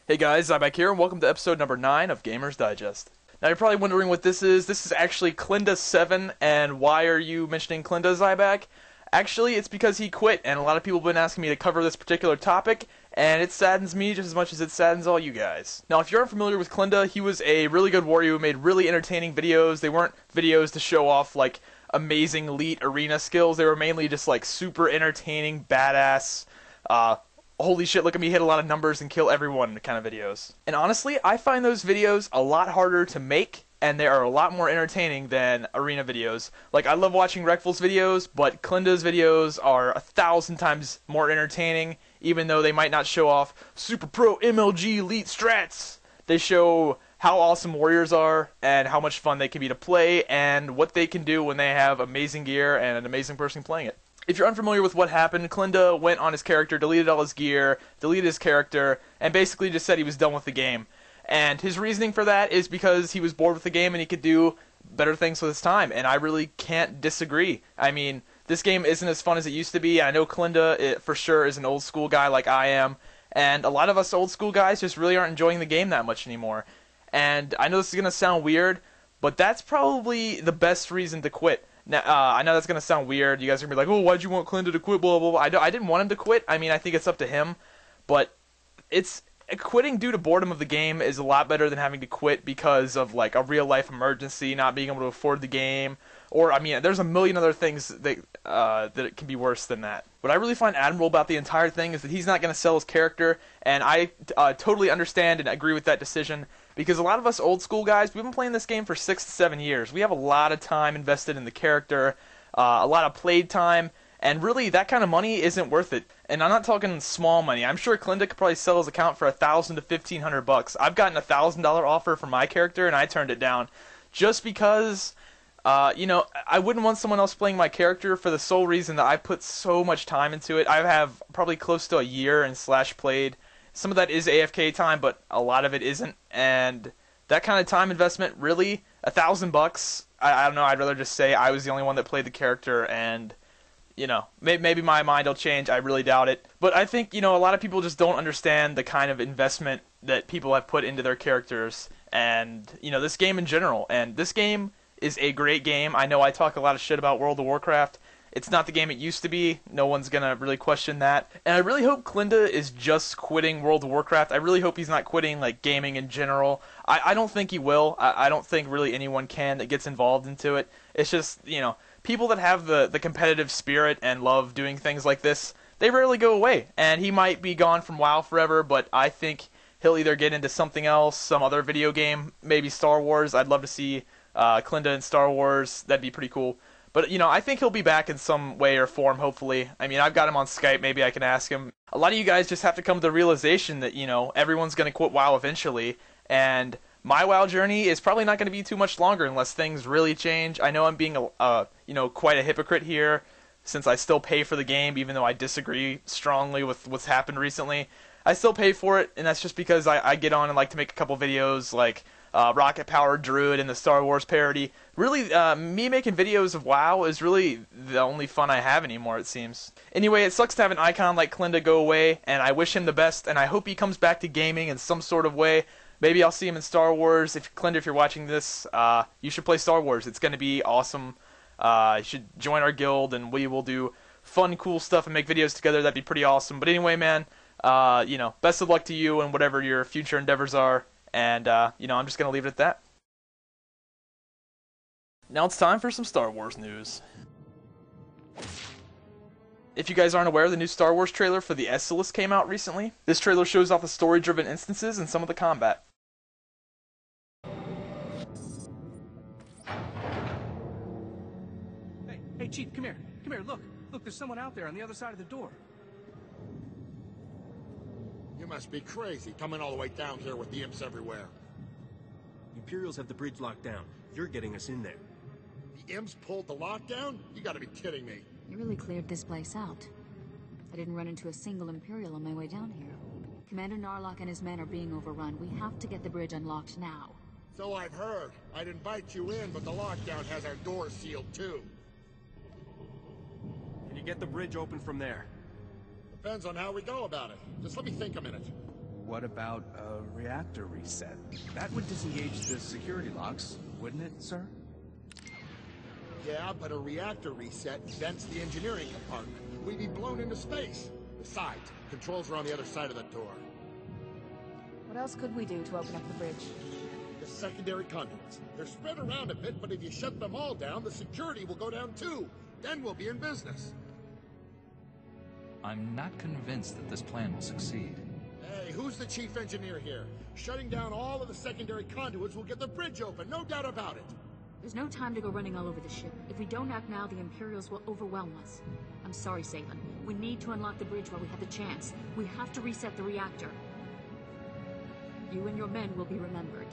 Hey guys, Zybak here, and welcome to episode number 9 of Gamers Digest. Now you're probably wondering what this is. This is actually Klinda 7, and why are you mentioning Klinda, Zybak? Actually, it's because he quit, and a lot of people have been asking me to cover this particular topic, and it saddens me just as much as it saddens all you guys. Now, if you're unfamiliar with Klinda, he was a really good warrior who made really entertaining videos. They weren't videos to show off, like, amazing elite arena skills. They were mainly just, like, super entertaining, badass, holy shit, look at me hit a lot of numbers and kill everyone kind of videos. And honestly, I find those videos a lot harder to make, and they are a lot more entertaining than arena videos. Like, I love watching Rekful's videos, but Klinda's videos are 1,000 times more entertaining, even though they might not show off super pro MLG elite strats. They show how awesome warriors are, and how much fun they can be to play, and what they can do when they have amazing gear and an amazing person playing it. If you're unfamiliar with what happened, Klinda went on his character, deleted all his gear, deleted his character, and basically just said he was done with the game. And his reasoning for that is because he was bored with the game and he could do better things with his time, and I really can't disagree. I mean, this game isn't as fun as it used to be. I know Klinda, for sure, is an old school guy like I am, and a lot of us old school guys just really aren't enjoying the game that much anymore. And I know this is going to sound weird, but that's probably the best reason to quit. Now, I know that's going to sound weird. You guys are going to be like, oh, why'd you want Klinda to quit, blah, blah, blah. I didn't want him to quit. I mean, I think it's up to him. But quitting due to boredom of the game is a lot better than having to quit because of, like, a real-life emergency, not being able to afford the game. Or, I mean, there's a million other things that it can be worse than that. What I really find admirable about the entire thing is that he's not going to sell his character, and I totally understand and agree with that decision, because a lot of us old school guys, we've been playing this game for 6 to 7 years. We have a lot of time invested in the character, a lot of played time, and really that kind of money isn't worth it. And I'm not talking small money. I'm sure Klinda could probably sell his account for $1,000 to $1,500. I've gotten a $1,000 offer for my character, and I turned it down just because, you know, I wouldn't want someone else playing my character for the sole reason that I put so much time into it. I have probably close to a year in Slash played. Some of that is AFK time, but a lot of it isn't, and that kind of time investment, really, $1,000, I don't know, I'd rather just say I was the only one that played the character, and, you know, maybe my mind will change, I really doubt it, but I think, you know, a lot of people just don't understand the kind of investment that people have put into their characters, and, you know, this game in general, and this game is a great game. I know I talk a lot of shit about World of Warcraft. It's not the game it used to be. No one's going to really question that. And I really hope Klinda is just quitting World of Warcraft. I really hope he's not quitting, like, gaming in general. I don't think he will. I don't think really anyone can that gets involved into it. It's just, you know, people that have the competitive spirit and love doing things like this, they rarely go away. And he might be gone from WoW forever, but I think he'll either get into something else, some other video game, maybe Star Wars. I'd love to see Klinda in Star Wars. That'd be pretty cool. But, you know, I think he'll be back in some way or form, hopefully. I mean, I've got him on Skype. Maybe I can ask him. A lot of you guys just have to come to the realization that, you know, everyone's going to quit WoW eventually. And my WoW journey is probably not going to be too much longer unless things really change. I know I'm being, you know, quite a hypocrite here, since I still pay for the game, even though I disagree strongly with what's happened recently. I still pay for it, and that's just because I get on and like to make a couple videos, like Rocket Powered Druid and the Star Wars parody. Really, me making videos of WoW is really the only fun I have anymore, it seems. Anyway, it sucks to have an icon like Klinda go away, and I wish him the best, and I hope he comes back to gaming in some sort of way. Maybe I'll see him in Star Wars. Klinda, if you're watching this, you should play Star Wars. It's going to be awesome. You should join our guild, and we will do fun, cool stuff and make videos together. That'd be pretty awesome. But anyway, man, you know, best of luck to you and whatever your future endeavors are. And, you know, I'm just going to leave it at that. Now it's time for some Star Wars news. If you guys aren't aware, the new Star Wars trailer for the Esseles came out recently. This trailer shows off the story-driven instances and some of the combat. Hey, Chief, come here. Come here, look. Look, there's someone out there on the other side of the door. You must be crazy, coming all the way down here with the imps everywhere. The Imperials have the bridge locked down. You're getting us in there. The imps pulled the lockdown? You gotta be kidding me. You really cleared this place out. I didn't run into a single Imperial on my way down here. Commander Narlock and his men are being overrun. We have to get the bridge unlocked now. So I've heard. I'd invite you in, but the lockdown has our doors sealed too. Can you get the bridge open from there? Depends on how we go about it. Just let me think a minute. what about a reactor reset? That would disengage the security locks, wouldn't it, sir? Yeah, but a reactor reset vents the engineering compartment. We'd be blown into space. Besides, controls are on the other side of the door. What else could we do to open up the bridge? The secondary conduits. They're spread around a bit, but if you shut them all down, the security will go down too. Then we'll be in business. I'm not convinced that this plan will succeed. Hey, who's the chief engineer here? Shutting down all of the secondary conduits will get the bridge open, no doubt about it. There's no time to go running all over the ship. If we don't act now, the Imperials will overwhelm us. I'm sorry, Salen. We need to unlock the bridge while we have the chance. We have to reset the reactor. You and your men will be remembered.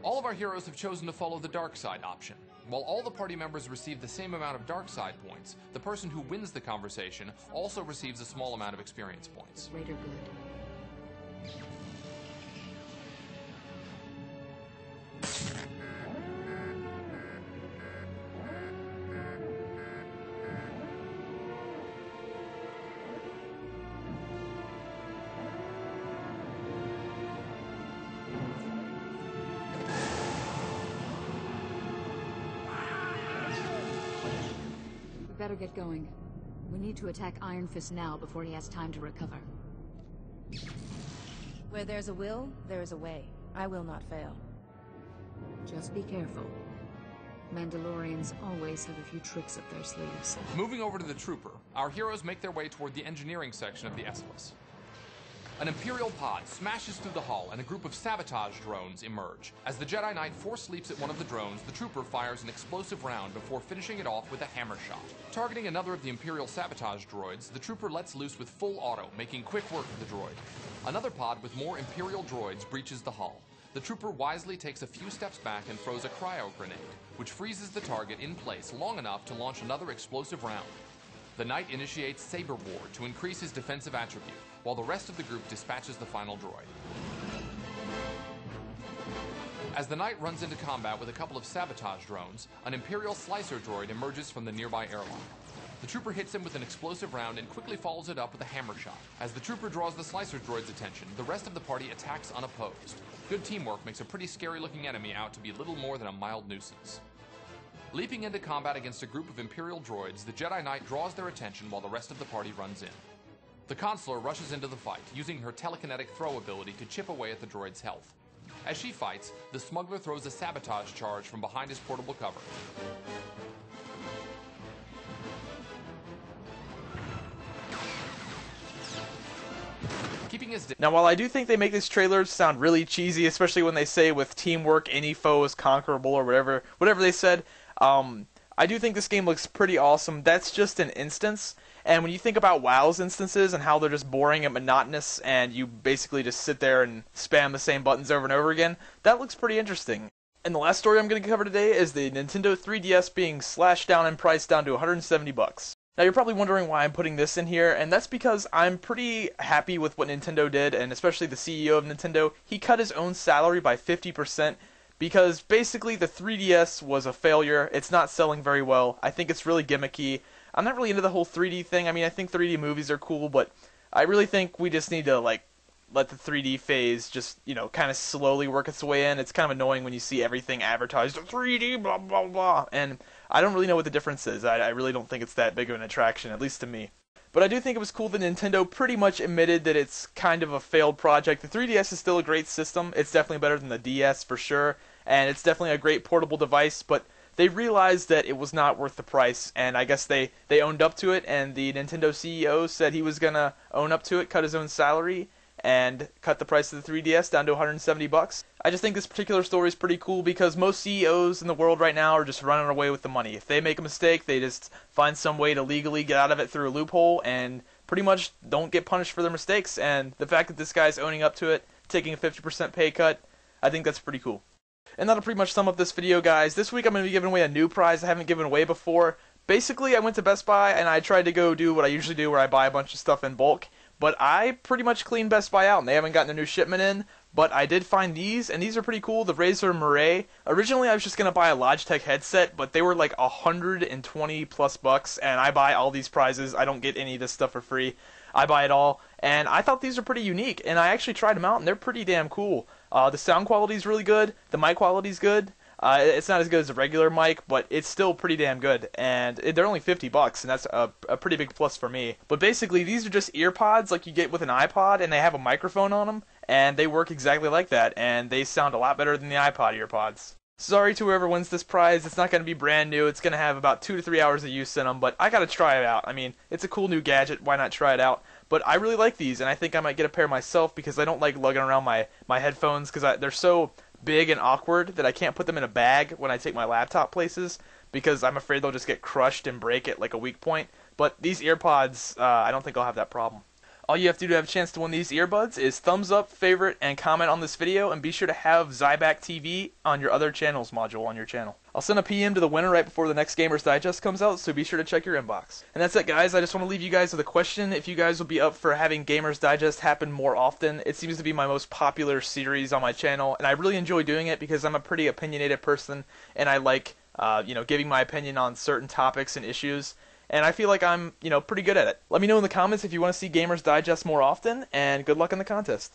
All of our heroes have chosen to follow the dark side option. While all the party members receive the same amount of dark side points, the person who wins the conversation also receives a small amount of experience points. Greater good. We better get going. We need to attack Iron Fist now before he has time to recover. Where there's a will, there is a way. I will not fail. Just be careful. Mandalorians always have a few tricks up their sleeves. Moving over to the Trooper, our heroes make their way toward the engineering section of the Esseles. An Imperial pod smashes through the hull and a group of sabotage drones emerge. As the Jedi Knight force leaps at one of the drones, the Trooper fires an explosive round before finishing it off with a hammer shot. Targeting another of the Imperial sabotage droids, the Trooper lets loose with full auto, making quick work of the droid. Another pod with more Imperial droids breaches the hull. The Trooper wisely takes a few steps back and throws a cryo grenade, which freezes the target in place long enough to launch another explosive round. The Knight initiates Saber Ward to increase his defensive attribute, while the rest of the group dispatches the final droid. As the Knight runs into combat with a couple of sabotage drones, an Imperial Slicer droid emerges from the nearby airlock. The Trooper hits him with an explosive round and quickly follows it up with a hammer shot. As the Trooper draws the Slicer droid's attention, the rest of the party attacks unopposed. Good teamwork makes a pretty scary-looking enemy out to be little more than a mild nuisance. Leaping into combat against a group of Imperial droids, the Jedi Knight draws their attention while the rest of the party runs in. The Consular rushes into the fight, using her telekinetic throw ability to chip away at the droid's health. As she fights, the smuggler throws a sabotage charge from behind his portable cover. Keeping his Now, while I do think they make these trailers sound really cheesy, especially when they say with teamwork any foe is conquerable or whatever they said, I do think this game looks pretty awesome. That's just an instance. And when you think about WoW's instances and how they're just boring and monotonous and you basically just sit there and spam the same buttons over and over again, that looks pretty interesting. And the last story I'm going to cover today is the Nintendo 3DS being slashed down in price down to $170. Now you're probably wondering why I'm putting this in here, and that's because I'm pretty happy with what Nintendo did, and especially the CEO of Nintendo. He cut his own salary by 50%. Because basically the 3DS was a failure. It's not selling very well. I think it's really gimmicky. I'm not really into the whole 3D thing. I mean, I think 3D movies are cool, but I really think we just need to let the 3D phase just, kind of slowly work its way in. It's kind of annoying when you see everything advertised, 3D, blah, blah, blah. And I don't really know what the difference is. I really don't think it's that big of an attraction, at least to me. But I do think it was cool that Nintendo pretty much admitted that it's kind of a failed project. The 3DS is still a great system. It's definitely better than the DS for sure. And it's definitely a great portable device, but they realized that it was not worth the price, and I guess they owned up to it, and the Nintendo CEO said he was going to own up to it, cut his own salary, and cut the price of the 3DS down to $170. I just think this particular story is pretty cool because most CEOs in the world right now are just running away with the money. If they make a mistake, they just find some way to legally get out of it through a loophole and pretty much don't get punished for their mistakes, and the fact that this guy's owning up to it, taking a 50% pay cut, I think that's pretty cool. And that'll pretty much sum up this video, guys. This week I'm going to be giving away a new prize I haven't given away before. Basically, I went to Best Buy and I tried to go do what I usually do where I buy a bunch of stuff in bulk. But I pretty much cleaned Best Buy out and they haven't gotten a new shipment in. But I did find these, and these are pretty cool. The Razer Mirai. Originally, I was just going to buy a Logitech headset, but they were like $120+ bucks, and I buy all these prizes. I don't get any of this stuff for free. I buy it all, And I thought these were pretty unique, and I actually tried them out, and they're pretty damn cool. The sound quality is really good. The mic quality is good. It's not as good as a regular mic, but it's still pretty damn good. And they're only $50, and that's a pretty big plus for me. But basically, these are just ear pods like you get with an iPod, and they have a microphone on them, and they work exactly like that, and they sound a lot better than the iPod ear pods. Sorry to whoever wins this prize, it's not going to be brand new, it's going to have about 2 to 3 hours of use in them, but I got to try it out. I mean, it's a cool new gadget, why not try it out? But I really like these, and I think I might get a pair myself because I don't like lugging around my headphones because they're so big and awkward that I can't put them in a bag when I take my laptop places because I'm afraid they'll just get crushed and break at like a weak point. But these earpods, I don't think I'll have that problem. All you have to do to have a chance to win these earbuds is thumbs up, favorite, and comment on this video, and be sure to have ZybakTV on your other channels module on your channel. I'll send a PM to the winner right before the next Gamers Digest comes out, so be sure to check your inbox. And that's it, guys. I just want to leave you guys with a question. If you guys will be up for having Gamers Digest happen more often, it seems to be my most popular series on my channel, and I really enjoy doing it because I'm a pretty opinionated person, and I like, giving my opinion on certain topics and issues. And I feel like I'm, pretty good at it. Let me know in the comments if you want to see Gamers Digest more often, and good luck in the contest.